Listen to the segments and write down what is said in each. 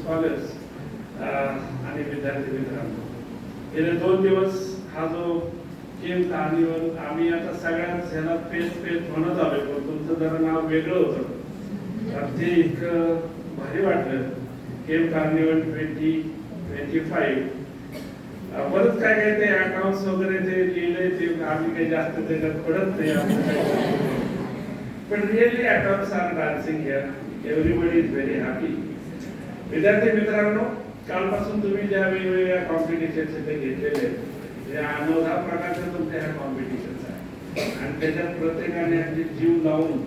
Scholars आणि विद्यार्थी मित्रांनो, गेले 2 दिवस हा जो केम कार्निवल आम्ही आता सगळ्यात ह्याला फेस म्हणत आलोय, पण तुमचं जरा नाव वेगळं होतं. तर ते इतकं भारी वाटलं. केम कार्निवल 2025 बरंच काय काय ते अकाउंट्स वगैरे ते लिहिलंय ते आम्ही काही जास्त त्याच्यात पडत नाही. पण really accounts are dancing here. Everybody is very happy. विद्यार्थी मित्रांनो, कालपासून तुम्ही ज्या वेगवेगळ्या कॉम्पिटिशन्स इथे घेतलेले या 9-10 प्रकारच्या तुमच्या ह्या कॉम्पिटिशन्स आहेत आणि त्याच्यात प्रत्येकाने आपली जीव लावून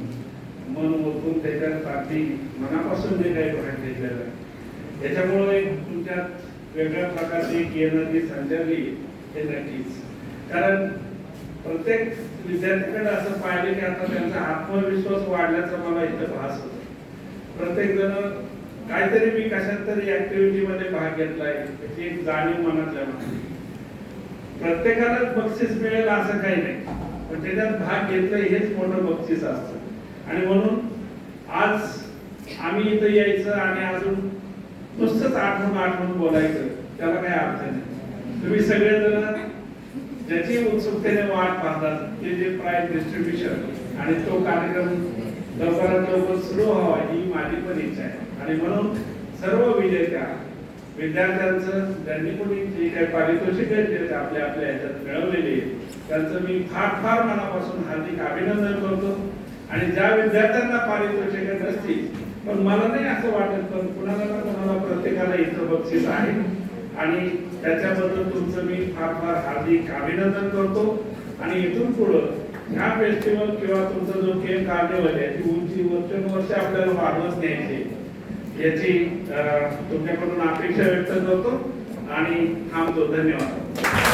मन ओतून त्याच्यात अगदी मनापासून जे काही भाग घेतलेला आहे त्याच्यामुळे तुमच्यात वेगळ्या प्रकारची एक एनर्जी संचारली हे नक्कीच. कारण प्रत्येक विद्यार्थ्याकडे असं पाहिलं की आता त्यांचा आत्मविश्वास वाढल्याचा मला इथं भास होतो. प्रत्येक जण काहीतरी मी कशात तरी ऍक्टिव्हिटी मध्ये भाग घेतलाय त्याची एक जाणीव मनातल्या प्रत्येकालाच बक्षीस मिळेल असं काही नाही, पण त्याच्यात भाग घेतलं हेच मोठं बक्षीस असतं. आणि म्हणून आज आम्ही इथं यायचं आणि अजून नुसतंच आठवून बोलायचं त्याला काही अर्थ नाही. तुम्ही सगळेजण ज्याची उत्सुकतेने वाट पाहतात ते जे प्राइज डिस्ट्रीब्युशन आणि तो कार्यक्रम लवकरात लवकर सुरू व्हावा ही माझी पण इच्छा आहे. आणि म्हणून सर्व विजेत्या विद्यार्थ्यांचं ज्यांनी कोणी जे काही पारितोषिक आपल्या ह्याच्यात मिळवलेली त्यांचं मी फार मनापासून हार्दिक अभिनंदन करतो. आणि ज्या विद्यार्थ्यांना पारितोषिक नसतील पण मला नाही असं वाटत, पण कुणाला ना कुणाला प्रत्येकाला इथं बक्षीस आहे आणि त्याच्याबद्दल तुमचं मी फार हार्दिक अभिनंदन करतो. आणि इथून पुढं ह्या फेस्टिवल किंवा तुमचा जो केम कार्निवल आहे ती उंची वर्षानुवर्ष आपल्याला वाढवत न्यायची याची तुमच्याकडून अपेक्षा व्यक्त करतो आणि थांबतो. धन्यवाद.